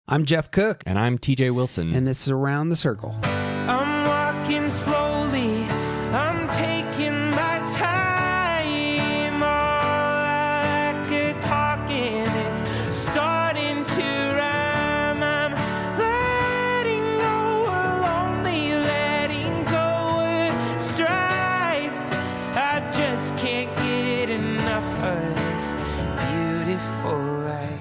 I'm Jeff Cook. And I'm TJ Wilson. And this is Around the Circle. I'm walking slowly. I'm taking my time. All I could talking is starting to rhyme. I'm letting go of lonely, letting go of strife. I just can't get enough of this beautiful life.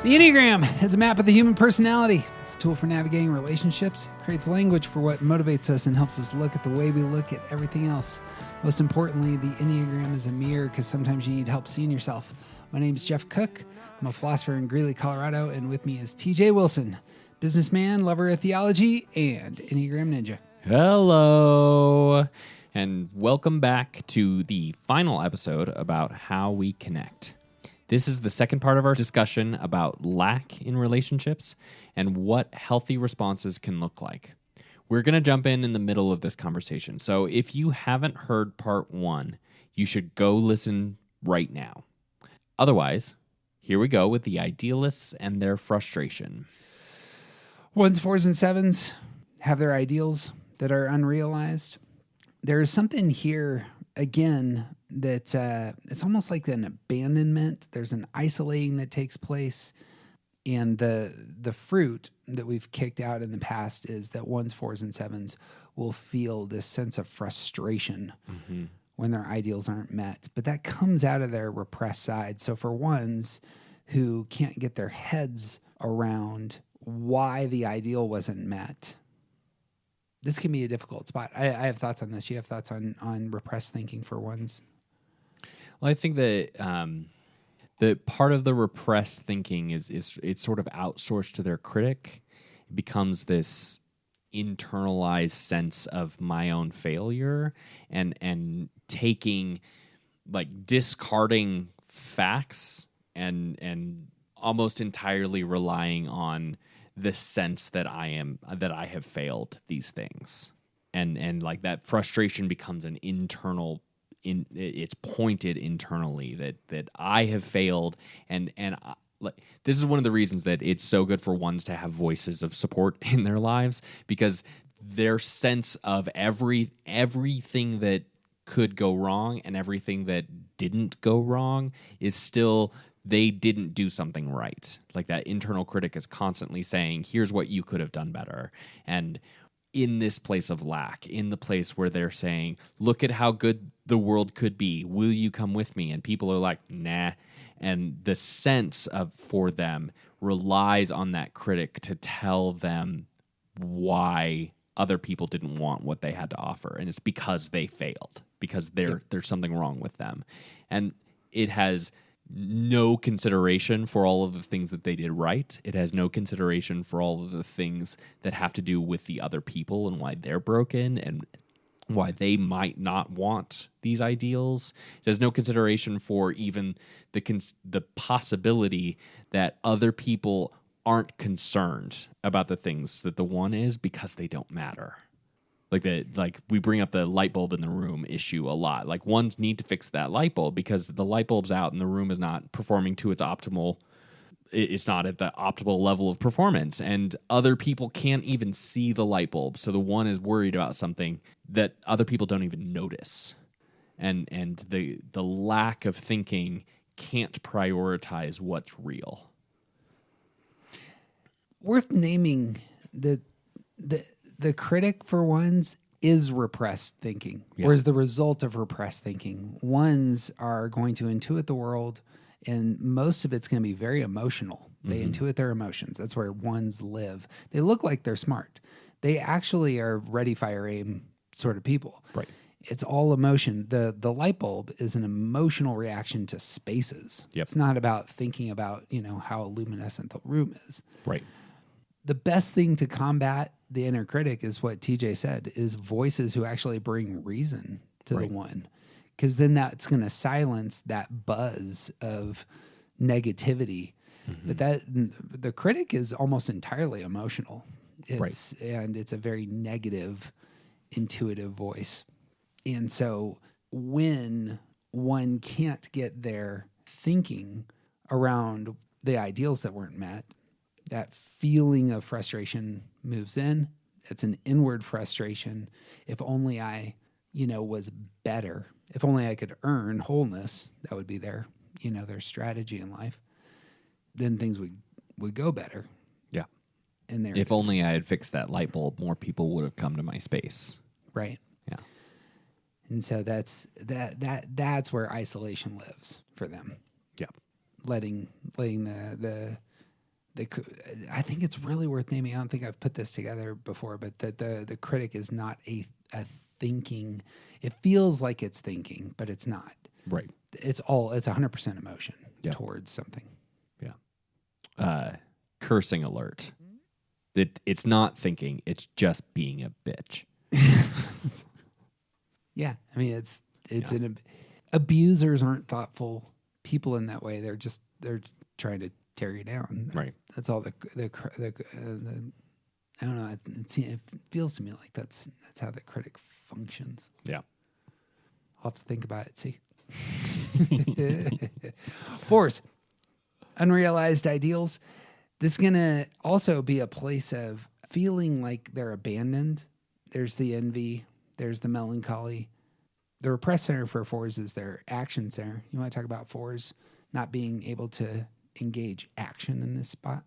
The Enneagram is a map of the human personality. It's a tool for navigating relationships, creates language for what motivates us, and helps us look at the way we look at everything else. Most importantly, the Enneagram is a mirror because sometimes you need help seeing yourself. My name is Jeff Cook. I'm a philosopher in Greeley, Colorado, and with me is TJ Wilson, businessman, lover of theology, and Enneagram Ninja. Hello, and welcome back to the final episode about how we connect. This is the second part of our discussion about lack in relationships and what healthy responses can look like. We're going to jump in the middle of this conversation. So if you haven't heard part one, you should go listen right now. Otherwise, here we go with the idealists and their frustration. Ones, fours, and sevens have their ideals that are unrealized. There's something here, again, that it's almost like an abandonment. There's an isolating that takes place. And the fruit that we've kicked out in the past is that ones, fours, and sevens will feel this sense of frustration when their ideals aren't met. But that comes out of their repressed side. So for ones who can't get their heads around why the ideal wasn't met, this can be a difficult spot. I have thoughts on this. You have thoughts on repressed thinking for ones? Well, I think that the part of the repressed thinking is it's sort of outsourced to their critic. It becomes this internalized sense of my own failure and taking, like, discarding facts and almost entirely relying on the sense that I have failed these things. And like that frustration becomes an internal, it's pointed internally that I have failed, and like this is one of the reasons that it's so good for ones to have voices of support in their lives, because their sense of everything that could go wrong and everything that didn't go wrong is still they didn't do something right. Like that internal critic is constantly saying, here's what you could have done better. And in this place of lack, in the place where they're saying, look at how good the world could be. Will you come with me? And people are like, nah. And the sense of for them relies on that critic to tell them why other people didn't want what they had to offer. And it's because they failed, because there's something wrong with them. And it has no consideration for all of the things that they did right. It has no consideration for all of the things that have to do with the other people and why they're broken and why they might not want these ideals. It has no consideration for even the possibility that other people aren't concerned about the things that the one is because they don't matter. Like we bring up the light bulb in the room issue a lot. Like ones need to fix that light bulb because the light bulb's out and the room is not performing to its optimal. It's not at the optimal level of performance, and other people can't even see the light bulb. So the one is worried about something that other people don't even notice, and the lack of thinking can't prioritize what's real. Worth naming that the critic for ones is repressed thinking, or is the result of repressed thinking. Ones are going to intuit the world, and most of it's going to be very emotional. They intuit their emotions. That's where ones live. They look like they're smart. They actually are ready, fire, aim sort of people. Right. It's all emotion. The light bulb is an emotional reaction to spaces. Yep. It's not about thinking about, how luminescent the room is. Right. The best thing to combat the inner critic is what TJ said, is voices who actually bring reason to the one. Because then that's going to silence that buzz of negativity. But the critic is almost entirely emotional. And it's a very negative, intuitive voice. And so when one can't get their thinking around the ideals that weren't met, that feeling of frustration moves in. It's an inward frustration. If only I, was better. If only I could earn wholeness, that would be their strategy in life. Then things would go better. Yeah. And there if only I had fixed that light bulb, more people would have come to my space. Right. Yeah. And so that's where isolation lives for them. Yeah. Letting the I think it's really worth naming. I don't think I've put this together before, but that the critic is not a thinking. It feels like it's thinking, but it's not. Right. It's 100% emotion towards something. Yeah. Cursing alert. It's not thinking. It's just being a bitch. Yeah. I mean, abusers aren't thoughtful people in that way. They're trying to tear you down. That's all the I don't know. It feels to me like that's how the critic functions. Yeah. I'll have to think about it. See. 4s, unrealized ideals. This is going to also be a place of feeling like they're abandoned. There's the envy. There's the melancholy. The repressed center for 4s is their action center. You want to talk about 4s not being able to engage action in this spot?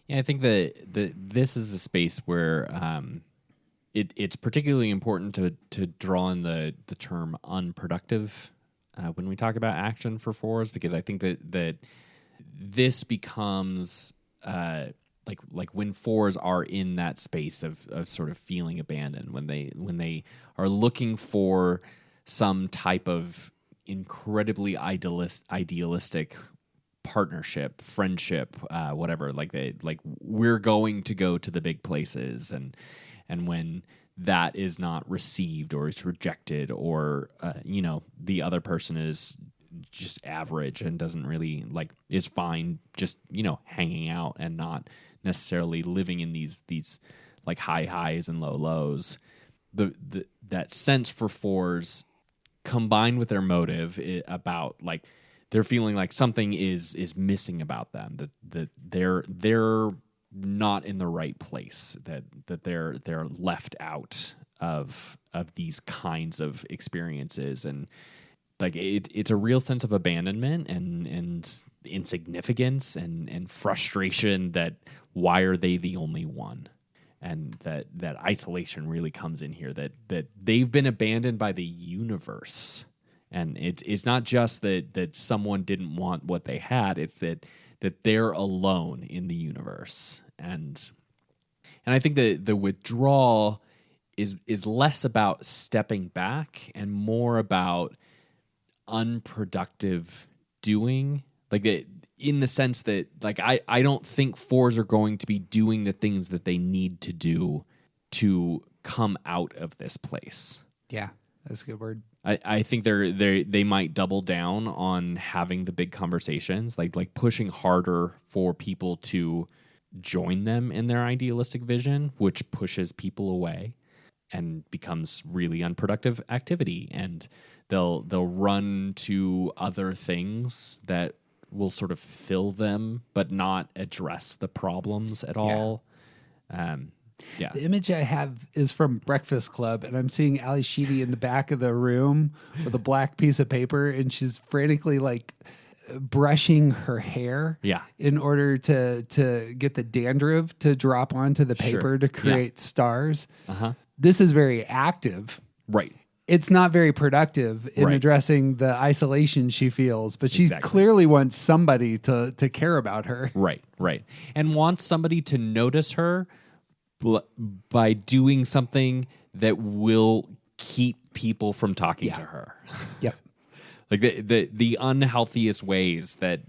Yeah, I think this is a space where it's particularly important to draw in the term unproductive when we talk about action for 4s, because I think that this becomes like when 4s are in that space of sort of feeling abandoned, when they are looking for some type of incredibly idealistic partnership, friendship, whatever, like we're going to go to the big places, and when that is not received or is rejected, or the other person is just average and doesn't really is fine just hanging out and not necessarily living in these like high highs and low lows, that sense for 4s combined with their motive about they're feeling like something is missing about them, that they're not in the right place, that they're left out of these kinds of experiences, and it's a real sense of abandonment and insignificance and frustration, that why are they the only one? And that isolation really comes in here, that they've been abandoned by the universe. And it's not just that someone didn't want what they had, it's that they're alone in the universe. And I think the withdrawal is less about stepping back and more about unproductive doing. In the sense that I don't think 4s are going to be doing the things that they need to do to come out of this place. Yeah, that's a good word. I think they might double down on having the big conversations, like pushing harder for people to join them in their idealistic vision, which pushes people away and becomes really unproductive activity. And they'll run to other things that will sort of fill them, but not address the problems at all. Yeah. The image I have is from Breakfast Club, and I'm seeing Ali Sheedy in the back of the room with a black piece of paper, and she's frantically brushing her hair in order to get the dandruff to drop onto the paper to create stars. This is very active. Right. It's not very productive in addressing the isolation she feels, but she clearly wants somebody to care about her. Right. And wants somebody to notice her by doing something that will keep people from talking to her. Yep. the unhealthiest ways that's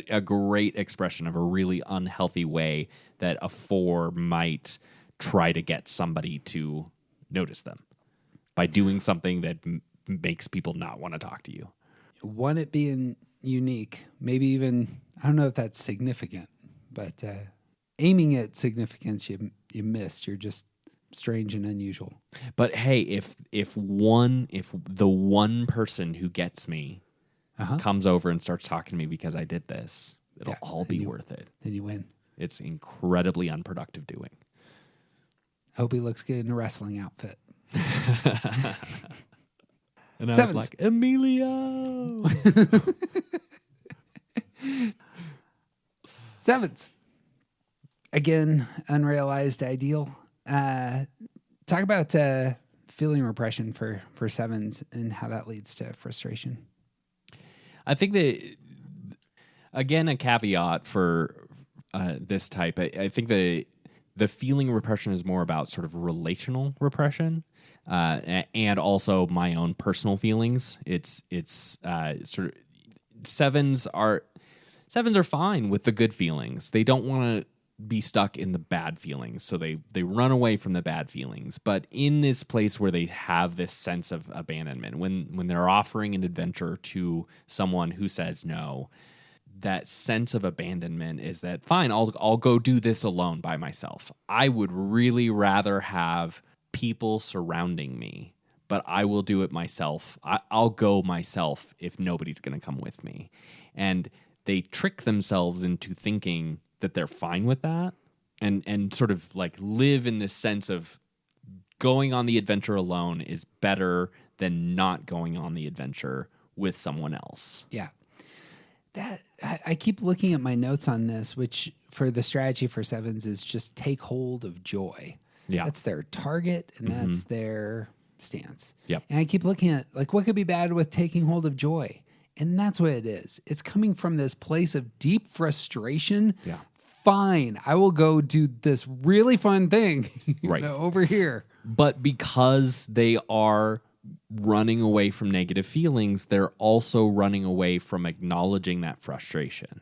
a great expression of a really unhealthy way that a 4 might try to get somebody to notice them, by doing something that makes people not want to talk to you. One, it being unique, maybe even, I don't know if that's significant, but aiming at significance, you missed. You're just strange and unusual. But hey, if the one person who gets me comes over and starts talking to me because I did this, it'll Yeah, all and be you- worth it. Then you win. It's incredibly unproductive doing. Hope he looks good in a wrestling outfit. And I Sevens. was like, Emilio. Sevens. Again, unrealized ideal. Talk about feeling repression for sevens and how that leads to frustration. I think that, again, a caveat for this type, I think the feeling repression is more about sort of relational repression, and also my own personal feelings. It's sort of sevens are fine with the good feelings. They don't want to be stuck in the bad feelings, so they run away from the bad feelings. But in this place where they have this sense of abandonment, when they're offering an adventure to someone who says no, that sense of abandonment is that, fine, I'll go do this alone by myself. I would really rather have people surrounding me, but I will do it myself. I'll go myself if nobody's going to come with me. And they trick themselves into thinking that they're fine with that, and sort of like live in this sense of going on the adventure alone is better than not going on the adventure with someone else. Yeah. That I keep looking at my notes on this, which for the strategy for sevens is just take hold of joy. Yeah. That's their target and that's their stance. Yep. And I keep looking at like what could be bad with taking hold of joy. And that's what it is. It's coming from this place of deep frustration. Yeah. Fine, I will go do this really fun thing Right. over here. But because they are running away from negative feelings, they're also running away from acknowledging that frustration.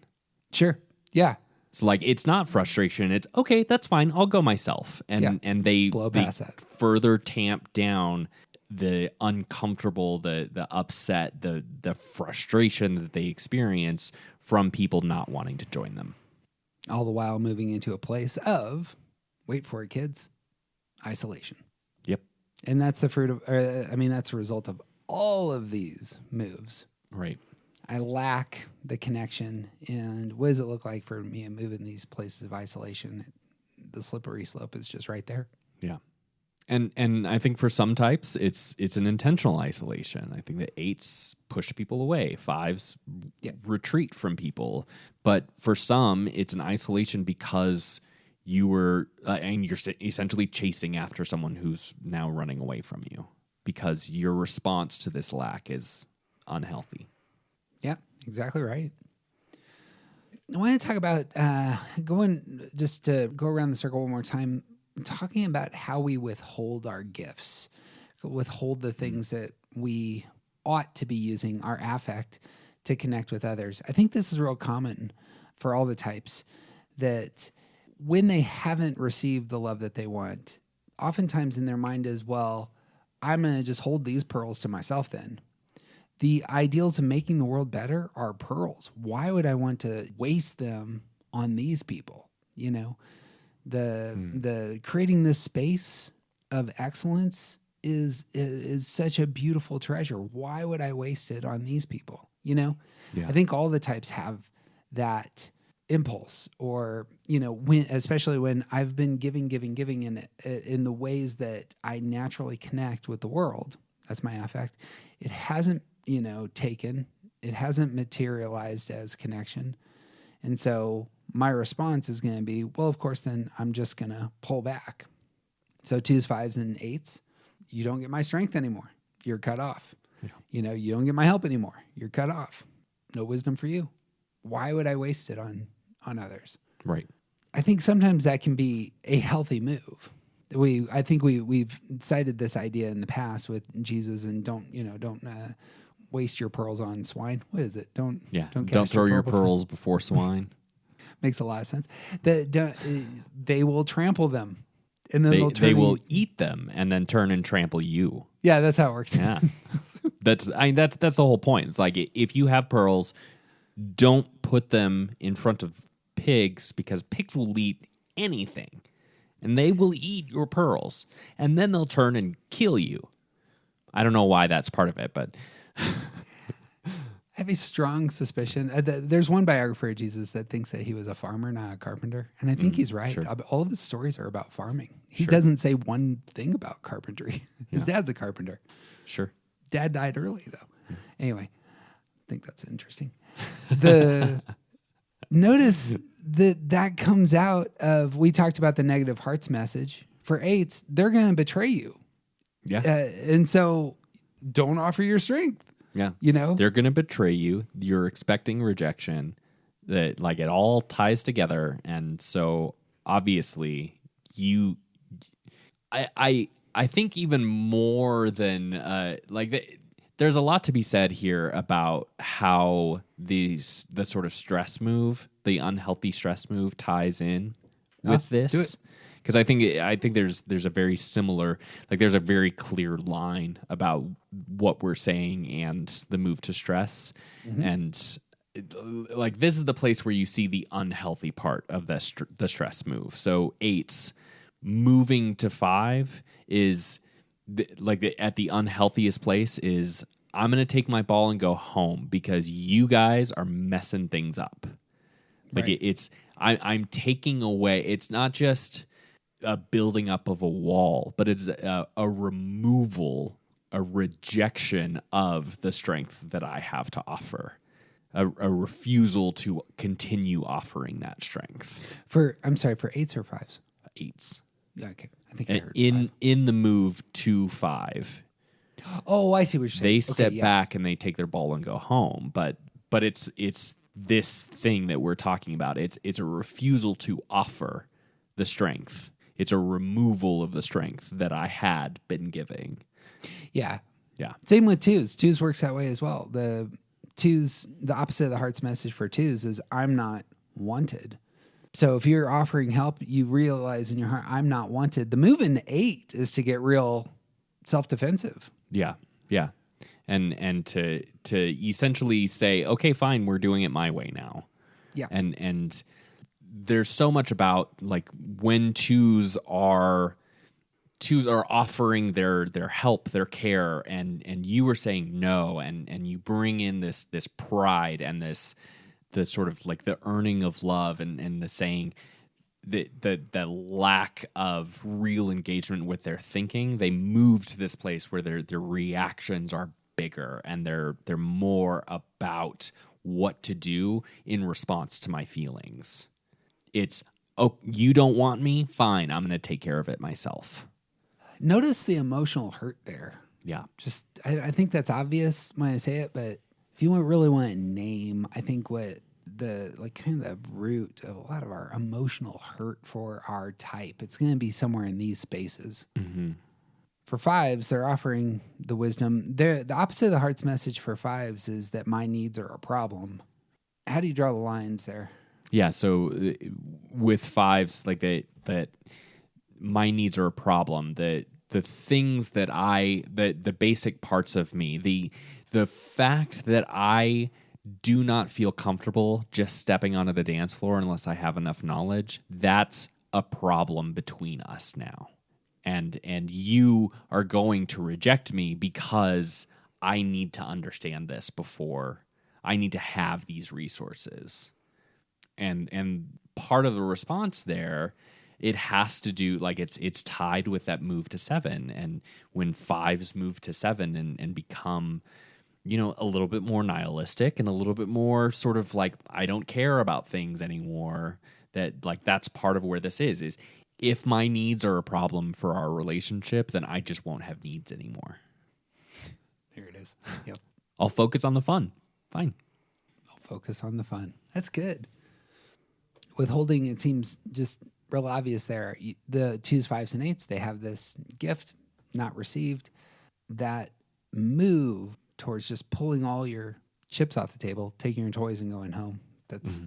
Sure. Yeah. So like it's not frustration, it's okay, that's fine, I'll go myself. And they Blow past that. further tamp down the uncomfortable, the upset, the frustration that they experience from people not wanting to join them. All the while moving into a place of, wait for it, kids, isolation. Yep. And that's the fruit of, that's a result of all of these moves. Right. I lack the connection. And what does it look like for me to move in these places of isolation? The slippery slope is just right there. Yeah. And I think for some types, it's an intentional isolation. I think that 8s push people away, 5s retreat from people. But for some, it's an isolation because you were, and you're essentially chasing after someone who's now running away from you because your response to this lack is unhealthy. Yeah, exactly right. I want to talk about just to go around the circle one more time, talking about how we withhold our gifts, withhold the things that we ought to be using our affect to connect with others. I think this is real common for all the types, that when they haven't received the love that they want, oftentimes in their mind is, well, I'm going to just hold these pearls to myself then. The ideals of making the world better are pearls. Why would I want to waste them on these people? You know, the creating this space of excellence is such a beautiful treasure. Why would I waste it on these people? You know, I think all the types have that impulse, or especially when I've been giving in the ways that I naturally connect with the world. That's my affect. It hasn't taken. It hasn't materialized as connection, and so my response is going to be, well, of course, then I'm just going to pull back. So 2s, 5s, and 8s, you don't get my strength anymore. You're cut off. Yeah. You don't get my help anymore. You're cut off. No wisdom for you. Why would I waste it on others? Right. I think sometimes that can be a healthy move. I think we've cited this idea in the past with Jesus and don't waste your pearls on swine. What is it? Don't throw your pearls before swine. Makes a lot of sense. They will trample them, and then they will eat them and then turn and trample you. Yeah, that's how it works. Yeah, that's the whole point. It's like if you have pearls, don't put them in front of pigs because pigs will eat anything, and they will eat your pearls, and then they'll turn and kill you. I don't know why that's part of it, but have a strong suspicion. There's one biographer of Jesus that thinks that he was a farmer, not a carpenter. And I think he's right. sure. All of his stories are about farming. He Sure. doesn't say one thing about carpentry. His dad's a carpenter. Sure. Dad died early, though. Anyway, I think that's interesting. Notice that comes out of, we talked about the negative hearts message. For 8s, they're going to betray you. Yeah. And so don't offer your strength. Yeah. You know? They're going to betray you. You're expecting rejection. That like it all ties together. And so obviously I think even more than there's a lot to be said here about how the sort of stress move, the unhealthy stress move ties in with do this. it. Because I think there's a very similar, like there's a very clear line about what we're saying and the move to stress, and like this is the place where you see the unhealthy part of the stress move. So 8s moving to 5 is at the unhealthiest place is I'm going to take my ball and go home because you guys are messing things up. Like Right. I'm taking away. It's not just a building up of a wall, but it's a removal, a rejection of the strength that I have to offer, a refusal to continue offering that strength. I'm sorry, for 8s or 5s? 8s. Yeah, okay. I think I heard In the move to 5, Oh, I see what you're saying. they Okay, step yeah. back and they take their ball and go home. But it's this thing that we're talking about. It's a refusal to offer the strength. It's a removal of the strength that I had been giving. Yeah. Yeah. Same with 2s. 2s works that way as well. The 2s, the opposite of the heart's message for 2s is I'm not wanted. So if you're offering help, you realize in your heart, I'm not wanted. The move in 8 is to get real self-defensive. Yeah. Yeah. And to essentially say, okay, fine, we're doing it my way now. Yeah. And there's so much about like when 2s are offering their help, their care, and you are saying no, and you bring in this pride and the sort of like the earning of love and the saying the lack of real engagement with their thinking. They move to this place where their reactions are bigger and they're more about what to do in response to my feelings. It's, oh, you don't want me? Fine, I'm going to take care of it myself. Notice the emotional hurt there. Yeah. Just, I think that's obvious when I say it, but if you really want to name, I think what the kind of the root of a lot of our emotional hurt for our type, it's going to be somewhere in these spaces. Mm-hmm. For 5s, they're offering the wisdom. The opposite of the heart's message for 5s is that my needs are a problem. How do you draw the lines there? Yeah, so with 5s, like that my needs are a problem. The things that the basic parts of me, the fact that I do not feel comfortable just stepping onto the dance floor unless I have enough knowledge, that's a problem between us now. And you are going to reject me because I need to understand this before I need to have these resources. And part of the response there, it has to do, like it's tied with that move to 7. And when 5s move to 7 and become, a little bit more nihilistic and a little bit more sort of like, I don't care about things anymore, that's part of where this is if my needs are a problem for our relationship, then I just won't have needs anymore. There it is. Yep. I'll focus on the fun. Fine. I'll focus on the fun. That's good. Withholding, it seems just real obvious there. The 2s, 5s, and 8s, they have this gift not received. That move towards just pulling all your chips off the table, taking your toys and going home. That's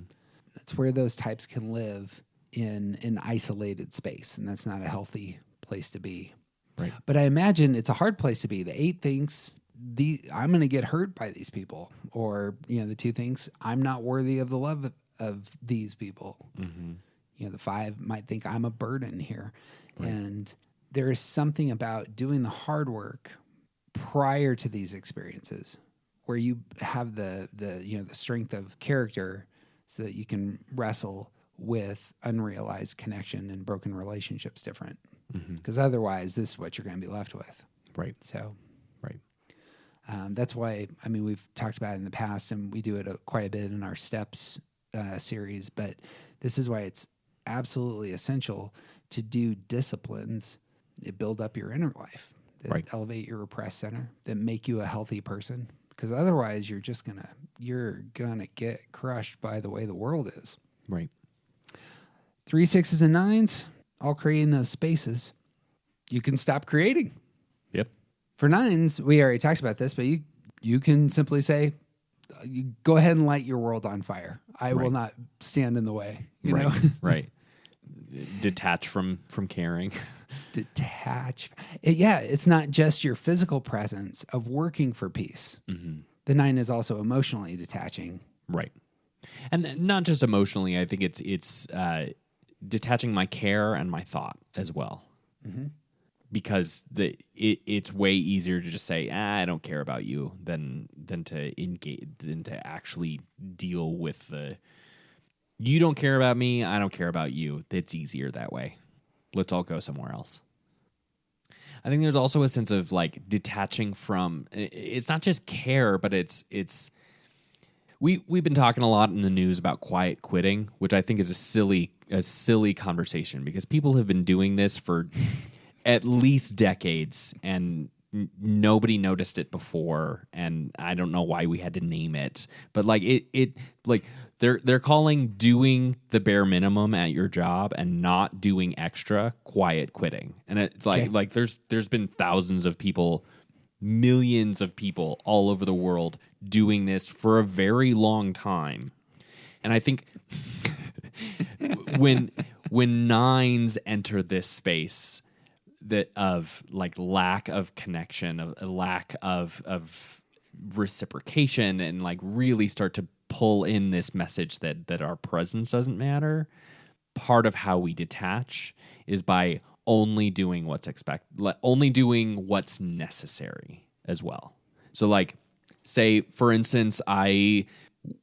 where those types can live in an isolated space, and that's not a healthy place to be. Right. But I imagine it's a hard place to be. The 8 thinks I'm going to get hurt by these people, or the 2 thinks I'm not worthy of the love of these people. Mm-hmm. The 5 might think I'm a burden here, and there is something about doing the hard work prior to these experiences where you have the strength of character so that you can wrestle with unrealized connection and broken relationships different. Because otherwise, this is what you're going to be left with. Right. So, Right. that's why, I mean, we've talked about it in the past, and we do it quite a bit in our Steps series, but this is why it's absolutely essential to do disciplines that build up your inner life, that elevate your repressed center, that make you a healthy person. Because otherwise, you're gonna get crushed by the way the world is. Right. 3, 6s, and 9s, all creating those spaces. You can stop creating. Yep. For 9s, we already talked about this, but you can simply say, you go ahead and light your world on fire. I will not stand in the way. You know? Right. Detach from caring. Detach. It's not just your physical presence of working for peace. The 9 is also emotionally detaching. Right. And not just emotionally, I think it's detaching my care and my thought as well. Because it's way easier to just say, I don't care about you than to engage, than to actually deal with the, you don't care about me, I don't care about you. It's easier that way. Let's all go somewhere else. I think there's also a sense of like detaching from, it's not just care, but it's we've been talking a lot in the news about quiet quitting, which I think is a silly conversation, because people have been doing this for at least decades, and nobody noticed it before, and I don't know why we had to name it, but like it like they're calling doing the bare minimum at your job and not doing extra quiet quitting. And it's like there's been thousands of people, millions of people all over the world doing this for a very long time. And I think when 9s enter this space that of like lack of connection, of a lack of reciprocation, and like really start to pull in this message that our presence doesn't matter, part of how we detach is by only doing only doing what's necessary as well. So like, say for instance, I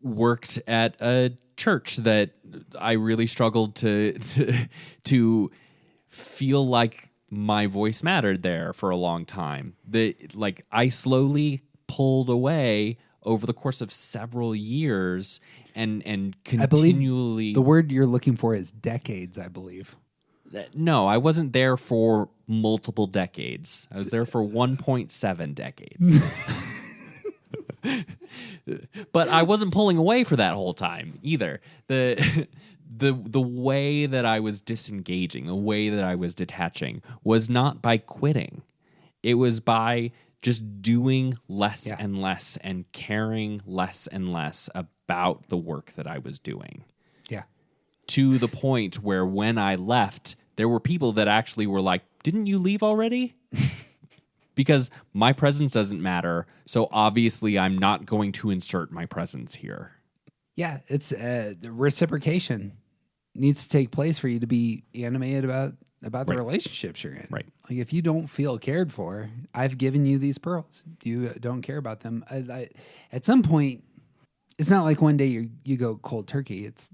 worked at a church that I really struggled to feel like my voice mattered there for a long time. I slowly pulled away over the course of several years and continually. I believe the word you're looking for is decades, I believe. No, I wasn't there for multiple decades. I was there for 1.7 decades. But I wasn't pulling away for that whole time either. The way that I was disengaging, the way that I was detaching was not by quitting. It was by just doing less and less and caring less and less about the work that I was doing. Yeah. To the point where when I left, there were people that actually were like, "Didn't you leave already?" Because my presence doesn't matter, so obviously I'm not going to insert my presence here. Yeah, it's the reciprocation needs to take place for you to be animated about the relationships you're in. Right. Like if you don't feel cared for, I've given you these pearls. You don't care about them. At some point, it's not like one day you go cold turkey. It's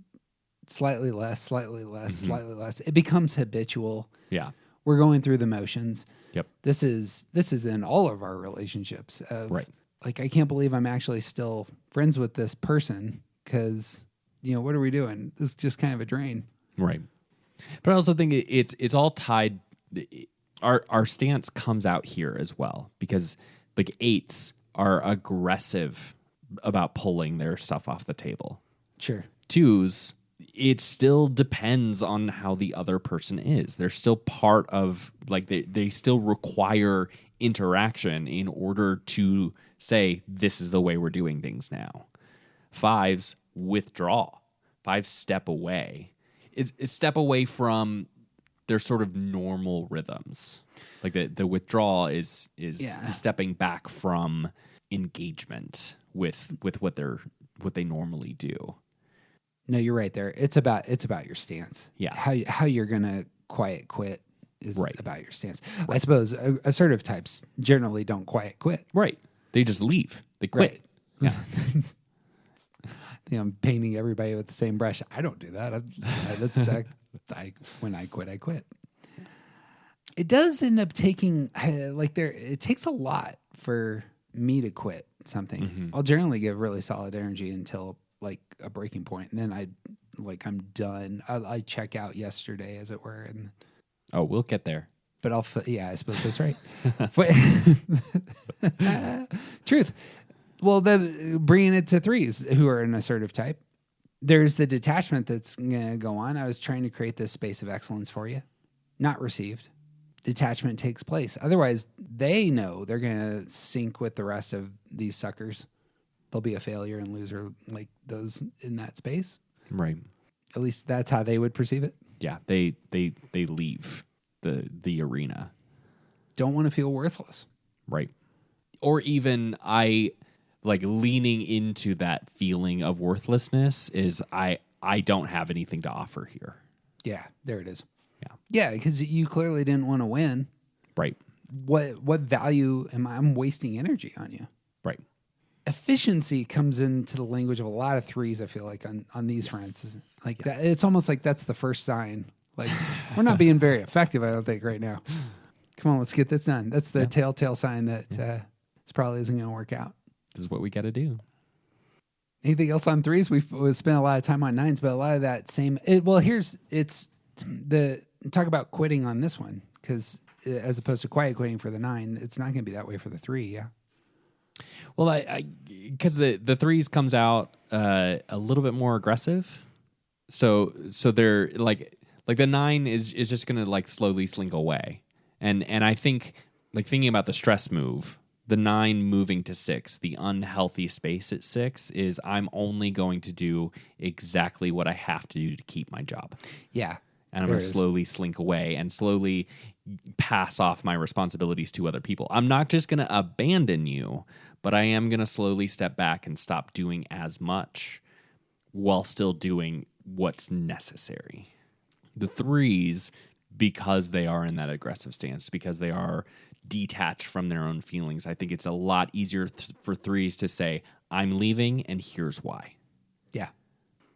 slightly less, slightly less, slightly less. It becomes habitual. Yeah. We're going through the motions. Yep. This is in all of our relationships. Right. Like I can't believe I'm actually still friends with this person because, what are we doing? This is just kind of a drain. Right. But I also think it's all tied. Our stance comes out here as well, because like 8s are aggressive about pulling their stuff off the table. Sure. 2s, it still depends on how the other person is. They're still part of, like, they still require interaction in order to say, this is the way we're doing things now. 5s withdraw. 5s step away. It's step away from their sort of normal rhythms. Like the withdrawal is stepping back from engagement with what they normally do. No, you're right there. It's about your stance. Yeah. How you're gonna quiet quit is about your stance. Right. I suppose assertive types generally don't quiet quit. Right. They just leave. They quit. Right. Yeah. I think I'm painting everybody with the same brush. I don't do that. When I quit, I quit. It does end up taking it takes a lot for me to quit something. Mm-hmm. I'll generally give really solid energy until like a breaking point, and then I'm done. I check out yesterday, as it were, and Oh, we'll get there. but I suppose that's right. Truth. Well, then bringing it to threes who are an assertive type, there's the detachment that's going to go on. I was trying to create this space of excellence for you, not received. Detachment takes place. Otherwise, they know they're going to sync with the rest of these suckers. They'll be a failure and loser like those in that space. Right. At least that's how they would perceive it. Yeah, they leave the arena. Don't want to feel worthless. Right. Or even leaning into that feeling of worthlessness is I don't have anything to offer here. Yeah, there it is. Yeah. Yeah, because you clearly didn't want to win. Right. What value am I'm wasting energy on you? Right. Efficiency comes into the language of a lot of threes, I feel like, on these fronts. Like that, it's almost like that's the first sign. Like, we're not being very effective, I don't think, right now. Come on, let's get this done. That's the telltale sign that this probably isn't going to work out. This is what we got to do. Anything else on threes? We've spent a lot of time on nines, but a lot of that same. Talk about quitting on this one, because as opposed to quiet quitting for the 9, it's not going to be that way for the 3. Yeah. Well, because the threes comes out a little bit more aggressive, so they're like the 9 is just going to like slowly slink away, and I think like thinking about the stress move. The 9 moving to 6, the unhealthy space at 6 is I'm only going to do exactly what I have to do to keep my job. Yeah. And I'm going to slowly slink away and slowly pass off my responsibilities to other people. I'm not just going to abandon you, but I am going to slowly step back and stop doing as much while still doing what's necessary. The 3s, because they are in that aggressive stance, because they are detached from their own feelings, I think it's a lot easier for 3s to say, I'm leaving and here's why. Yeah.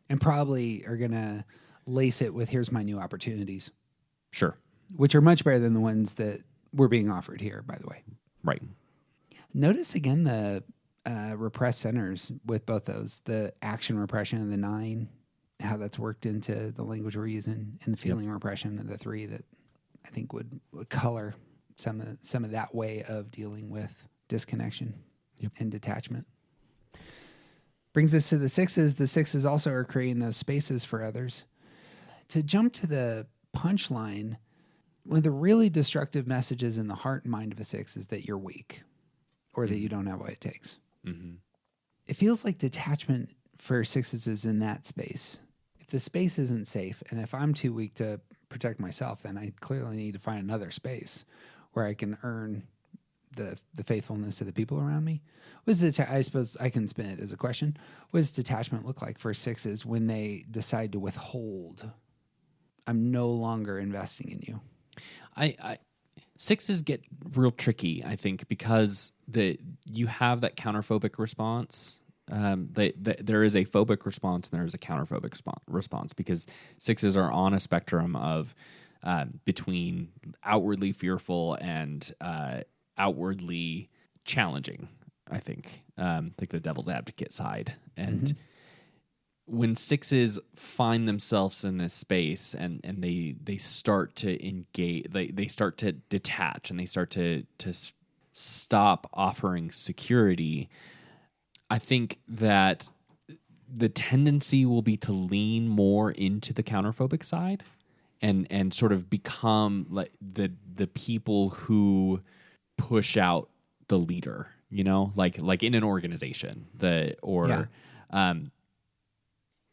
And probably are going to lace it with here's my new opportunities. Sure. Which are much better than the ones that were being offered here, by the way. Right. Notice again the repressed centers with both those, the action repression of the 9, how that's worked into the language we're using, and the feeling repression of the 3 that I think would color some of that way of dealing with disconnection and detachment. Brings us to the 6s. The 6s also are creating those spaces for others. To jump to the punchline, one of the really destructive messages in the heart and mind of a 6 is that you're weak or that you don't have what it takes. Mm-hmm. It feels like detachment for 6s is in that space. If the space isn't safe, and if I'm too weak to protect myself, then I clearly need to find another space where I can earn the faithfulness of the people around me. I suppose I can spin it as a question. What does detachment look like for 6s when they decide to withhold? I'm no longer investing in you. I 6s get real tricky, I think, because you have that counterphobic response. There is a phobic response and there is a counterphobic response, because 6s are on a spectrum of between outwardly fearful and outwardly challenging, I think. Like the devil's advocate side. And when 6s find themselves in this space and they start to engage, they start to detach and they start to stop offering security, I think that the tendency will be to lean more into the counterphobic side and sort of become like the people who push out the leader, you know, like in an organization,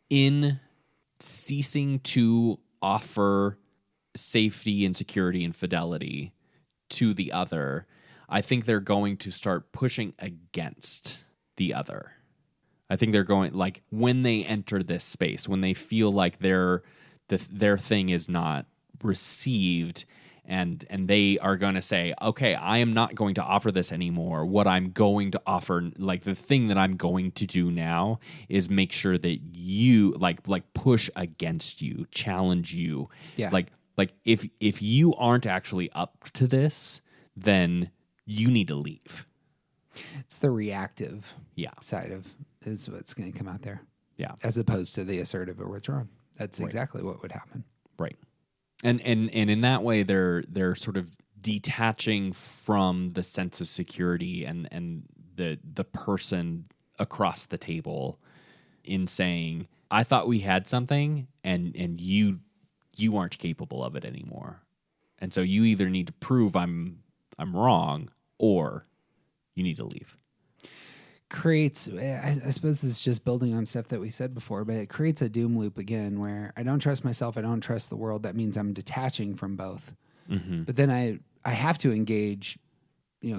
in ceasing to offer safety and security and fidelity to the other, I think they're going to start pushing against the other. I think they're going, like, when they enter this space, when they feel like their thing is not received and they are going to say, okay, I am not going to offer this anymore. What I'm going to offer, like the thing that I'm going to do now, is make sure that you like push against you, challenge you. Yeah. Like if you aren't actually up to this, then you need to leave. It's the reactive Yeah. side of is what's going to come out there. Yeah. As opposed to the assertive or withdrawn. That's exactly what would happen. Right. And in that way, they're sort of detaching from the sense of security and the person across the table in saying, I thought we had something and you aren't capable of it anymore. And so you either need to prove I'm wrong or you need to leave. Creates, I suppose it's just building on stuff that we said before, but it creates a doom loop again where I don't trust myself, I don't trust the world. That means I'm detaching from both. Mm-hmm. But then I have to engage,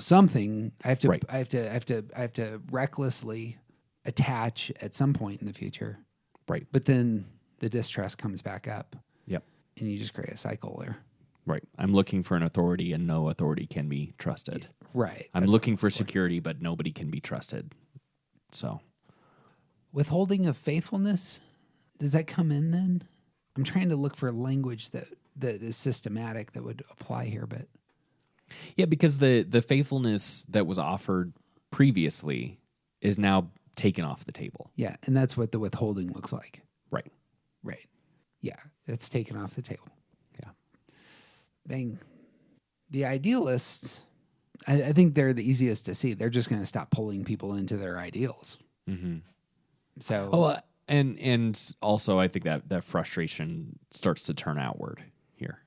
something. I have to Right. I have to recklessly attach at some point in the future. Right. But then the distrust comes back up. Yep. And you just create a cycle there. Right. I'm looking for an authority and no authority can be trusted. Right. I'm looking for security, but nobody can be trusted. So, withholding of faithfulness, does that come in then? I'm trying to look for language that is systematic that would apply here, but yeah, because the faithfulness that was offered previously is now taken off the table. yeah, and that's what the withholding looks like. Right. Right. Yeah, it's taken off the table. Yeah. Bang. The idealists, I think they're the easiest to see. They're just going to stop pulling people into their ideals. Mm-hmm. So, and also I think that frustration starts to turn outward here.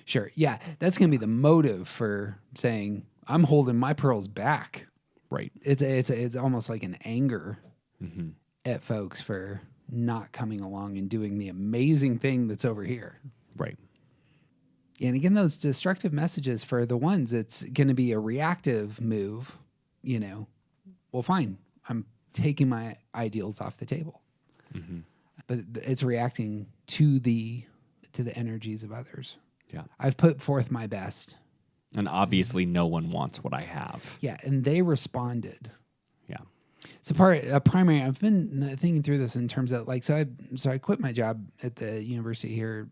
sure, yeah, that's going to be the motive for saying I'm holding my pearls back. Right. It's almost like an anger Mm-hmm. at folks for not coming along and doing the amazing thing that's over here. Right. And again, those destructive messages for the ones, it's going to be a reactive move, well, fine, I'm taking my ideals off the table. Mm-hmm. But it's reacting to the energies of others. Yeah. I've put forth my best. And obviously no one wants what I have. Yeah, and they responded. Yeah. So primary, I've been thinking through this in terms of so I quit my job at the university here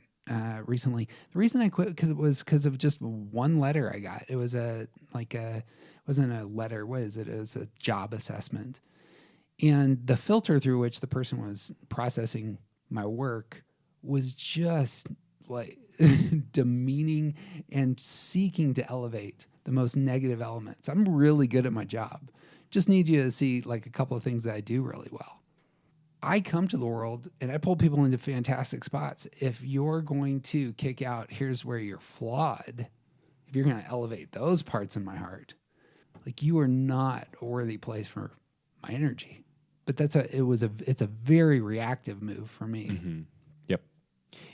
recently. The reason I quit because of just one letter I got. It was it wasn't a letter. What is it? It was a job assessment, and the filter through which the person was processing my work was just like demeaning and seeking to elevate the most negative elements. I'm really good at my job. Just need you to see like a couple of things that I do really well. I come to the world and I pull people into fantastic spots. If you're going to kick out, here's where you're flawed. If you're going to elevate those parts in my heart, like you are not a worthy place for my energy. But it's a very reactive move for me. Mm-hmm. Yep.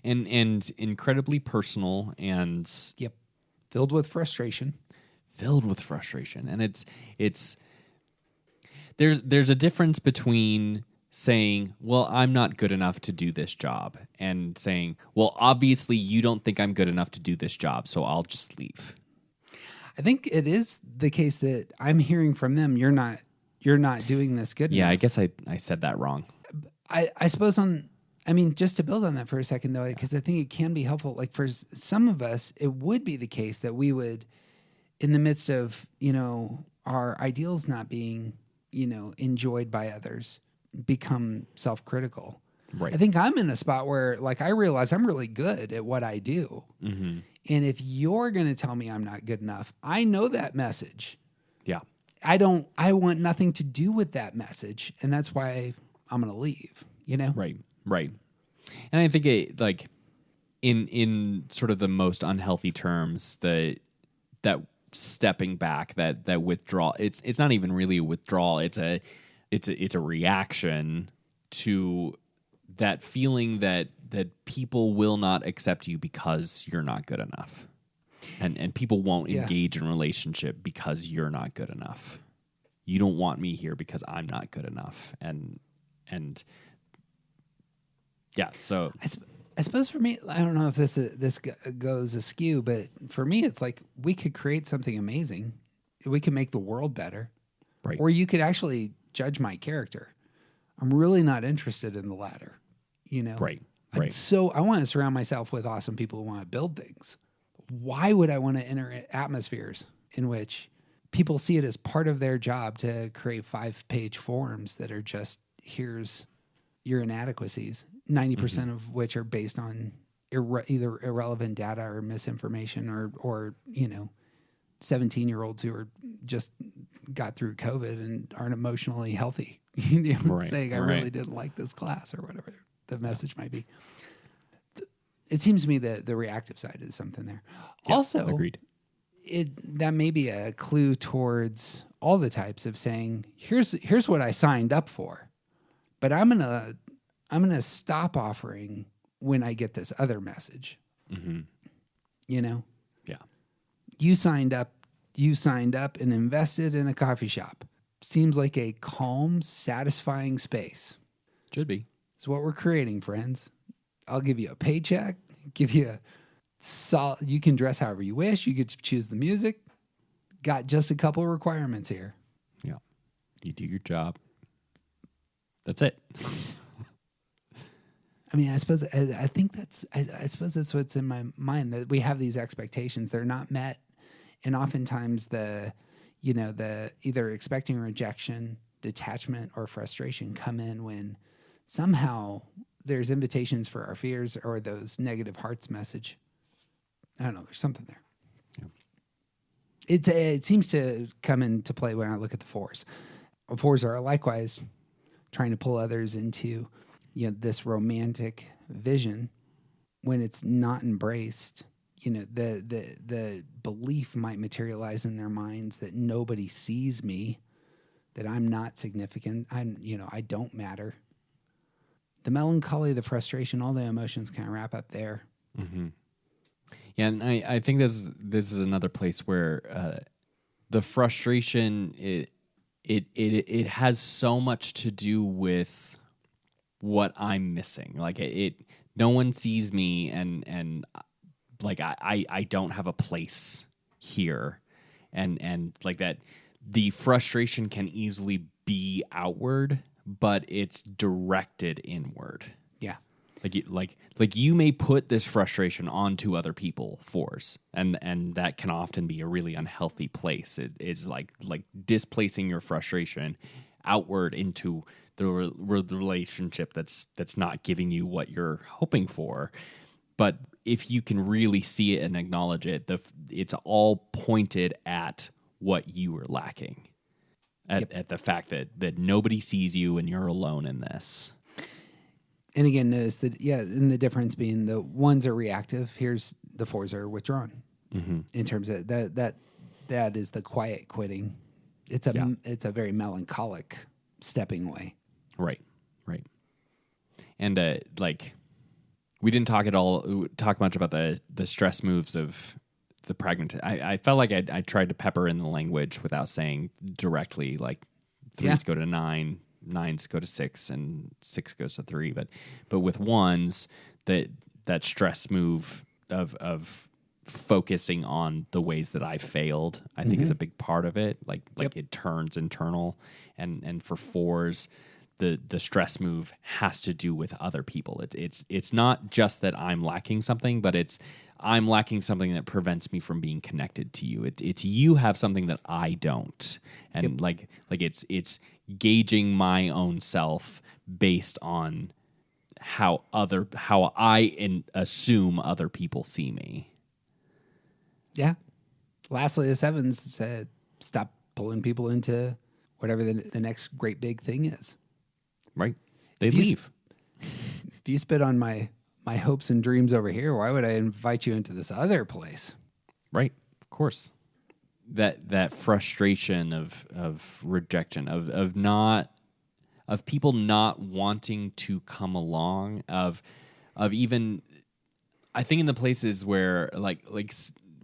And incredibly personal and Yep. Filled with frustration. And it's there's a difference between saying, well, I'm not good enough to do this job, and saying, well, obviously you don't think I'm good enough to do this job, so I'll just leave. I think it is the case that I'm hearing from them, you're not doing this good enough. I guess I said that wrong. I suppose just to build on that for a second though, because I think it can be helpful. Like for some of us, it would be the case that we would, in the midst of, our ideals not being, enjoyed by others, become self-critical. Right. I think I'm in a spot where I realize I'm really good at what I do. Mm-hmm. And if you're going to tell me I'm not good enough, I know that message. Yeah. I want nothing to do with that message. And that's why I'm going to leave, Right. And I think it in sort of the most unhealthy terms, that stepping back, that withdrawal, it's not even really a withdrawal. It's a reaction to that feeling that people will not accept you because you're not good enough. And people won't engage in relationship because you're not good enough. You don't want me here because I'm not good enough. And yeah, so I suppose for me, I don't know if this goes askew, but for me, it's like we could create something amazing. We could make the world better. Right. Or you could actually judge my character. I'm really not interested in the latter, you know? Right. So I want to surround myself with awesome people who want to build things. Why would I want to enter atmospheres in which people see it as part of their job to create 5-page forms that are just, here's your inadequacies, 90% of which are based on either irrelevant data or misinformation or 17-year-olds who are just got through COVID and aren't emotionally healthy, saying I really didn't like this class or whatever the message might be. It seems to me that the reactive side is something there. Yeah, also, agreed. That may be a clue towards all the types of saying, here's what I signed up for, but I'm gonna stop offering when I get this other message. Mm-hmm. Yeah. You signed up and invested in a coffee shop. Seems like a calm, satisfying space. Should be. It's what we're creating, friends. I'll give you a paycheck, give you a solid, you can dress however you wish, you get to choose the music. Got just a couple of requirements here. Yeah. You do your job. That's it. I mean, I suppose that's what's in my mind, that we have these expectations. They're not met. And oftentimes the either expecting rejection, detachment, or frustration come in when somehow there's invitations for our fears or those negative hearts message. I don't know. There's something there. Yeah. It seems to come into play when I look at the fours. Fours are likewise trying to pull others into this romantic vision. When it's not embraced, the belief might materialize in their minds that nobody sees me, that I'm not significant. I don't matter. The melancholy, the frustration, all the emotions kind of wrap up there. Mm-hmm. Yeah, and I think this is another place where the frustration it has so much to do with what I'm missing. Like no one sees me, and like I don't have a place here, and like that. The frustration can easily be outward, but it's directed inward. Yeah. Like you may put this frustration onto other people, fours, and that can often be a really unhealthy place. It is like displacing your frustration outward into the relationship that's not giving you what you're hoping for. But if you can really see it and acknowledge it, it's all pointed at what you were lacking, at the fact that nobody sees you and you're alone in this. And again, notice that, and the difference being the ones are reactive. Here's the fours are withdrawn. Mm-hmm. In terms of that is the quiet quitting. It's a very melancholic stepping away. Right. And we didn't talk much about the stress moves of the pragmatic. I felt like I tried to pepper in the language without saying directly, like 3s go to 9, 9s go to 6, and 6 goes to 3. But with 1s, that stress move of focusing on the ways that I failed, I think is a big part of it. Like it turns internal, and for 4s, the stress move has to do with other people. It's not just that I'm lacking something, but I'm lacking something that prevents me from being connected to you. It's you have something that I don't, and like it's gauging my own self based on how I assume other people see me. Yeah. Lastly, the 7s said, stop pulling people into whatever the next great big thing is. Right. They leave. If you spit on my hopes and dreams over here, why would I invite you into this other place? Right. Of course. That frustration of rejection, of people not wanting to come along, of even, I think in the places where like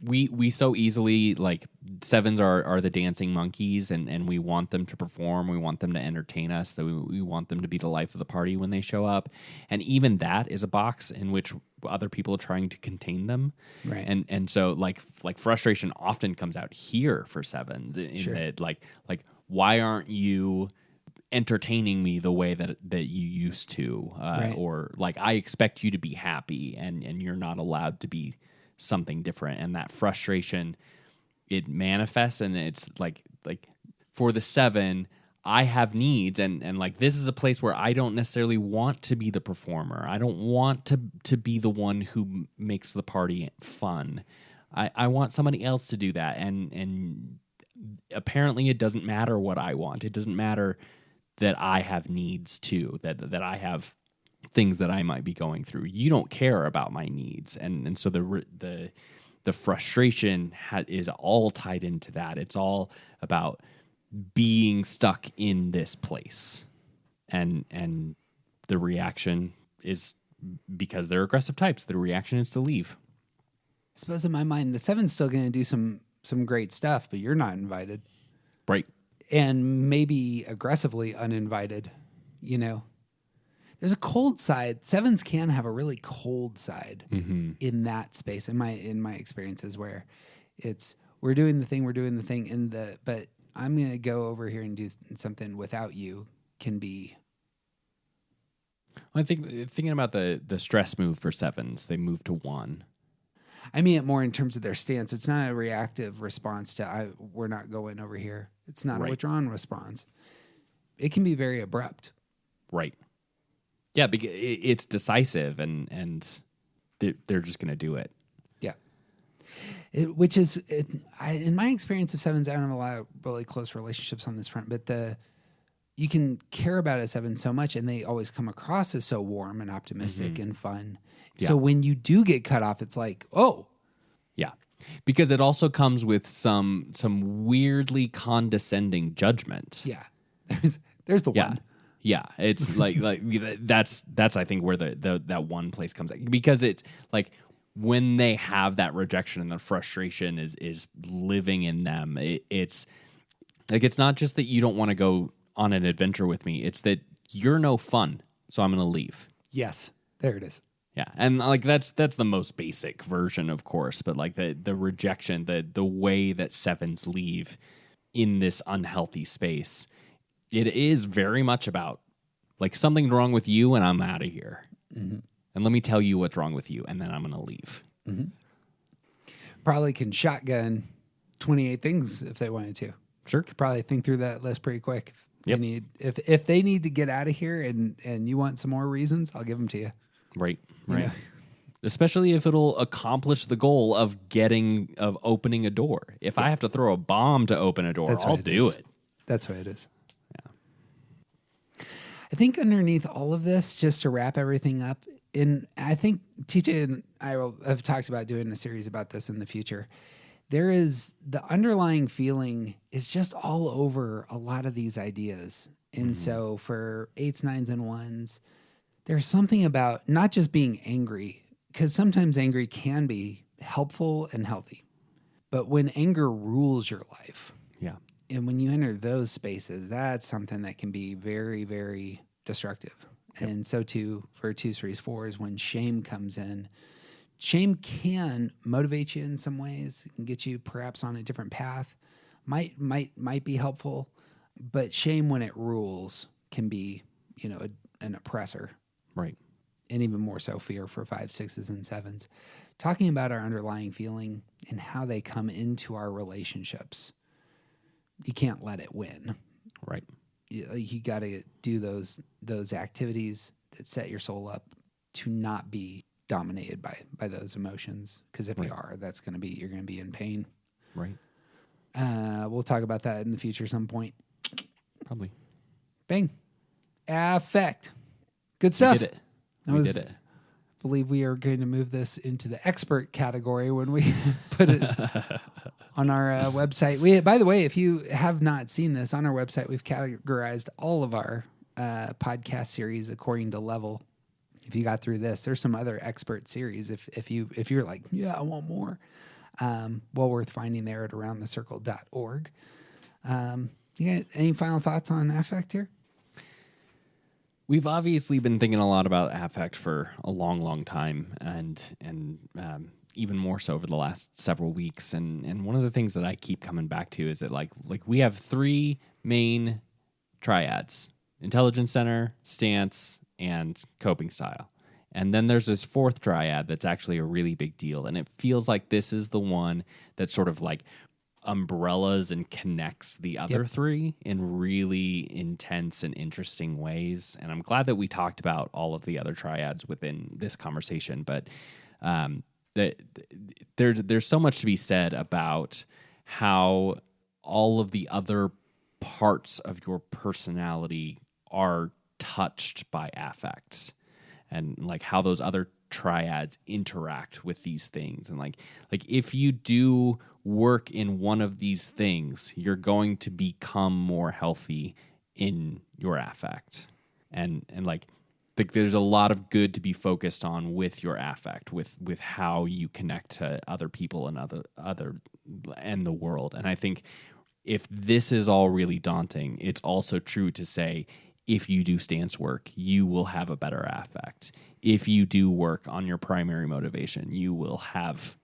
we so easily, like, sevens are the dancing monkeys, and we want them to perform, we want them to entertain us, that we want them to be the life of the party when they show up, and even that is a box in which other people are trying to contain them, Right. And so like frustration often comes out here for sevens in Sure. that like why aren't you entertaining me the way that you used to, Right. or like I expect you to be happy, and you're not allowed to be something different, and that frustration, it manifests, and it's like for the seven, I have needs, and like this is a place where I don't necessarily want to be the performer. I don't want to be the one who makes the party fun. I want somebody else to do that, and apparently it doesn't matter what I want. It doesn't matter that I have needs too, that I have things that I might be going through. You don't care about my needs, and so the frustration is all tied into that. It's all about being stuck in this place, and the reaction is, because they're aggressive types, the reaction is to leave. I suppose in my mind, the seven's still going to do some great stuff, but you're not invited. Right. And maybe aggressively uninvited, you know. There's a cold side. Sevens can have a really cold side in that space. In my experiences, where it's we're doing the thing, but I'm gonna go over here and do something without you can be. I think thinking about the stress move for sevens, they move to 1. I mean it more in terms of their stance. It's not a reactive response to we're not going over here. It's not a withdrawn response. It can be very abrupt. Right. Yeah, because it's decisive, and they're just going to do it. Yeah. In my experience of sevens, I don't have a lot of really close relationships on this front, but you can care about a seven so much, and they always come across as so warm and optimistic and fun. Yeah. So when you do get cut off, it's like, oh. Yeah. Because it also comes with some weirdly condescending judgment. Yeah. There's the one. Yeah, it's like that's I think where that one place comes in, because it's like when they have that rejection and the frustration is living in them. It's like, it's not just that you don't want to go on an adventure with me. It's that you're no fun, so I'm going to leave. Yes, there it is. Yeah, and like that's the most basic version, of course, but like the rejection, the way that sevens leave in this unhealthy space. It is very much about, like, something's wrong with you and I'm out of here. Mm-hmm. And let me tell you what's wrong with you, and then I'm going to leave. Mm-hmm. Probably can shotgun 28 things if they wanted to. Sure. Could probably think through that list pretty quick. Yep. If they need to get out of here and you want some more reasons, I'll give them to you. Right. You know? Especially if it'll accomplish the goal of opening a door. If I have to throw a bomb to open a door, I'll do it. That's what it is. I think underneath all of this, just to wrap everything up, I think TJ and I have talked about doing a series about this in the future. There is the underlying feeling is just all over a lot of these ideas. And so for 8s, 9s, and 1s, there's something about not just being angry, because sometimes angry can be helpful and healthy. But when anger rules your life, Yeah. and when you enter those spaces, that's something that can be very, very destructive. Yep. And so too for 2s, 3s, 4s, when shame comes in, shame can motivate you in some ways, and get you perhaps on a different path, might be helpful, but shame when it rules can be, an oppressor. Right. And even more so fear for 5s, 6s, and 7s. Talking about our underlying feeling and how they come into our relationships. You can't let it win. Right. You got to do those activities that set your soul up to not be dominated by those emotions. Because if you are, you're going to be in pain. Right. We'll talk about that in the future some point. Probably. Bang. Affect. Good stuff. We did it. We did it. I believe we are going to move this into the expert category when we put it on our website. By the way, if you have not seen this, on our website, we've categorized all of our podcast series according to level. If you got through this, there's some other expert series. If you're like, yeah, I want more. Well worth finding there at aroundthecircle.org. You got any final thoughts on affect here? We've obviously been thinking a lot about affect for a long, long time, and even more so over the last several weeks. And one of the things that I keep coming back to is that like we have three main triads: intelligence center, stance, and coping style. And then there's this fourth triad that's actually a really big deal, and it feels like this is the one that sort of like umbrellas and connects the other three in really intense and interesting ways. And I'm glad that we talked about all of the other triads within this conversation, but there's so much to be said about how all of the other parts of your personality are touched by affect, and like how those other triads interact with these things. And like if you do work in one of these things, you're going to become more healthy in your affect. And like there's a lot of good to be focused on with your affect, with how you connect to other people and other and the world. And I think if this is all really daunting, it's also true to say, if you do stance work, you will have a better affect. If you do work on your primary motivation, you will have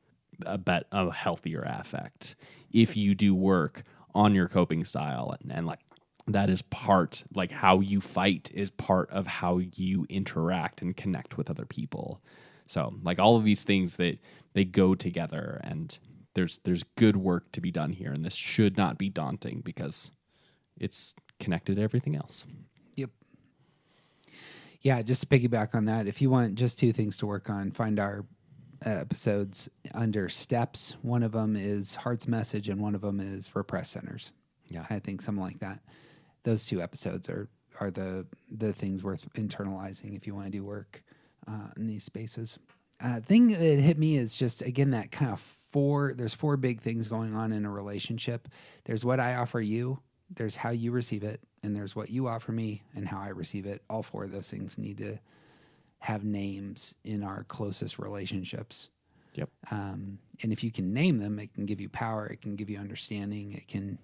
a healthier affect. If you do work on your coping style, and like that is part, like how you fight is part of how you interact and connect with other people. So like all of these things that they go together, and there's good work to be done here, and this should not be daunting because it's connected to everything else. Yep. Yeah, just to piggyback on that, if you want just two things to work on, find our episodes under steps. One of them is heart's message, and one of them is repressed centers. Yeah, I think something like that. Those two episodes are the things worth internalizing if you want to do work in these spaces. Thing that hit me is just, again, that kind of there's four big things going on in a relationship. There's what I offer you, there's how you receive it, and there's what you offer me and how I receive it. All four of those things need to have names in our closest relationships. Yep. And if you can name them, it can give you power. It can give you understanding. It can,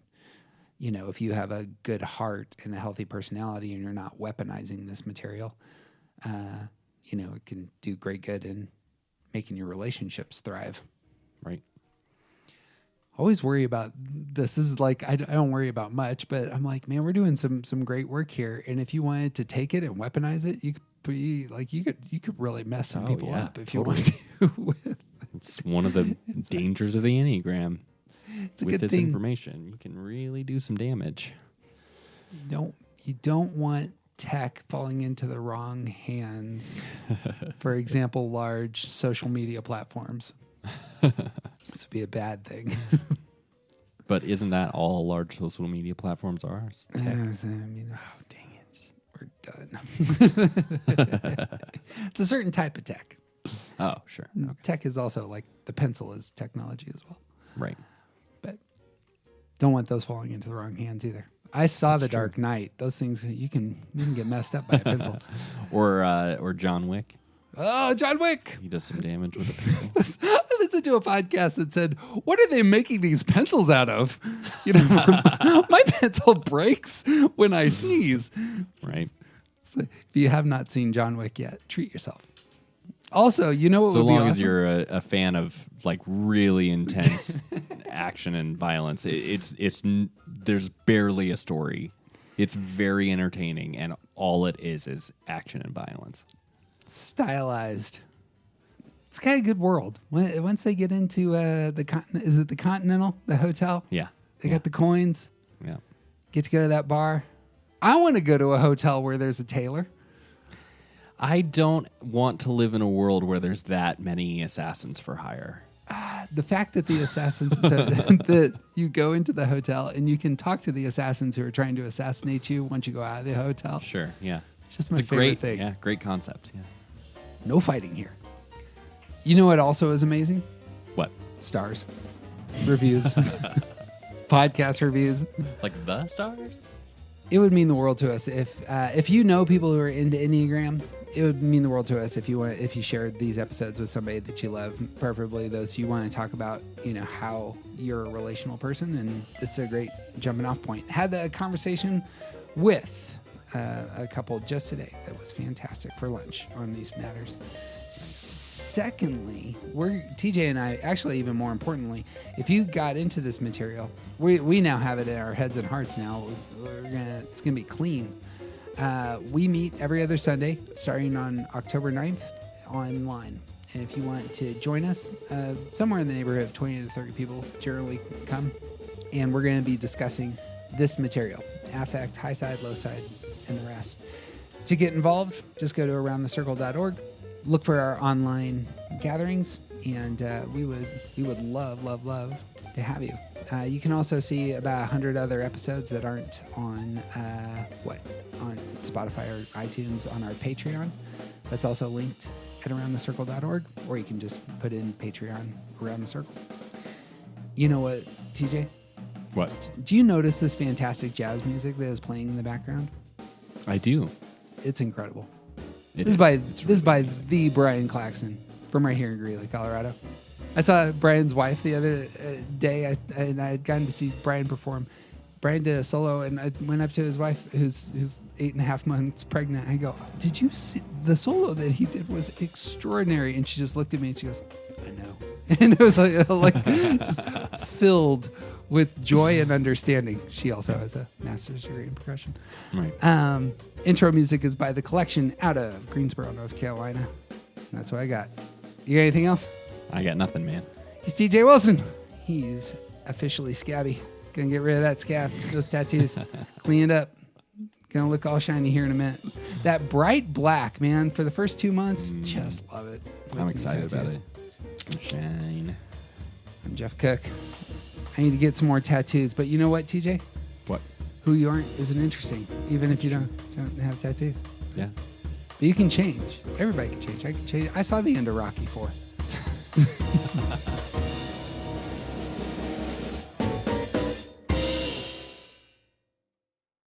if you have a good heart and a healthy personality and you're not weaponizing this material, it can do great good in making your relationships thrive. Right. Always worry about this. Is like, I don't worry about much, but I'm like, man, we're doing some great work here. And if you wanted to take it and weaponize it, you could really mess some people up if totally. you want to. It's one of the dangers of the Enneagram. It's a with good this thing. information, you can really do some damage. You don't want tech falling into the wrong hands. For example, large social media platforms. This would be a bad thing. But isn't that all large social media platforms are? It's tech. Dang it. We're done. It's a certain type of tech. Oh, sure. Okay. Tech is also like the pencil is technology as well. Right. But don't want those falling into the wrong hands either. I saw The Dark Knight. Those things, you can get messed up by a pencil. Or John Wick. Oh, John Wick! He does some damage with a pencil. I listened to a podcast that said, "What are they making these pencils out of?" My pencil breaks when I sneeze. Right. So if you have not seen John Wick yet, treat yourself. Also, what would be awesome? So long as you're a fan of like really intense action and violence, there's barely a story. It's very entertaining, and all it is action and violence. Stylized. It's got a good world. Once they get into the Continental, the hotel? Yeah. They got the coins. Yeah. Get to go to that bar. I want to go to a hotel where there's a tailor. I don't want to live in a world where there's that many assassins for hire. The fact that the assassins, that you go into the hotel and you can talk to the assassins who are trying to assassinate you once you go out of the hotel. Sure, yeah. It's just my favorite thing. Yeah, great concept. Yeah. No fighting here. You know what also is amazing? What? Stars. Reviews. Podcast reviews. Like the stars? It would mean the world to us if you know people who are into Enneagram it would mean the world to us if you shared these episodes with somebody that you love, preferably those you want to talk about, how you're a relational person, and it's a great jumping off point. Had a conversation with a couple just today that was fantastic for lunch on these matters. Secondly, TJ and I, actually even more importantly, if you got into this material, we now have it in our heads and hearts now. It's gonna be clean. We meet every other Sunday starting on October 9th online. And if you want to join us, somewhere in the neighborhood of 20 to 30 people generally come. And we're going to be discussing this material, affect, high side, low side, and the rest. To get involved, just go to aroundthecircle.org, look for our online gatherings, and we would love to have you. You can also see about 100 other episodes that aren't on on Spotify or iTunes on our Patreon. That's also linked at aroundthecircle.org, or you can just put in Patreon Around the Circle. You know what, TJ? What? Do you notice this fantastic jazz music that is playing in the background? I do. It's incredible. It This is by the Brian Claxton from right here in Greeley, Colorado. I saw Brian's wife the other day, and I had gotten to see Brian perform. Brian did a solo, and I went up to his wife, who's 8.5 months pregnant. I go, "Did you see the solo that he did? Was extraordinary." And she just looked at me and she goes, "I know," and it was like just filled with joy and understanding. She also has a master's degree in percussion. Right. Intro music is by The Collection out of Greensboro, North Carolina. And that's what I got. You got anything else? I got nothing, man. He's TJ Wilson. He's officially scabby. Gonna get rid of that scab, those tattoos, clean it up. Gonna look all shiny here in a minute. That bright black, man, for the first 2 months, just love it. I'm excited about it. It's gonna shine. I'm Jeff Cook. I need to get some more tattoos, but you know what, TJ? What? Who you aren't isn't interesting, even if you don't have tattoos. Yeah. But you can change. Everybody can change. I can change. I saw the end of Rocky 4.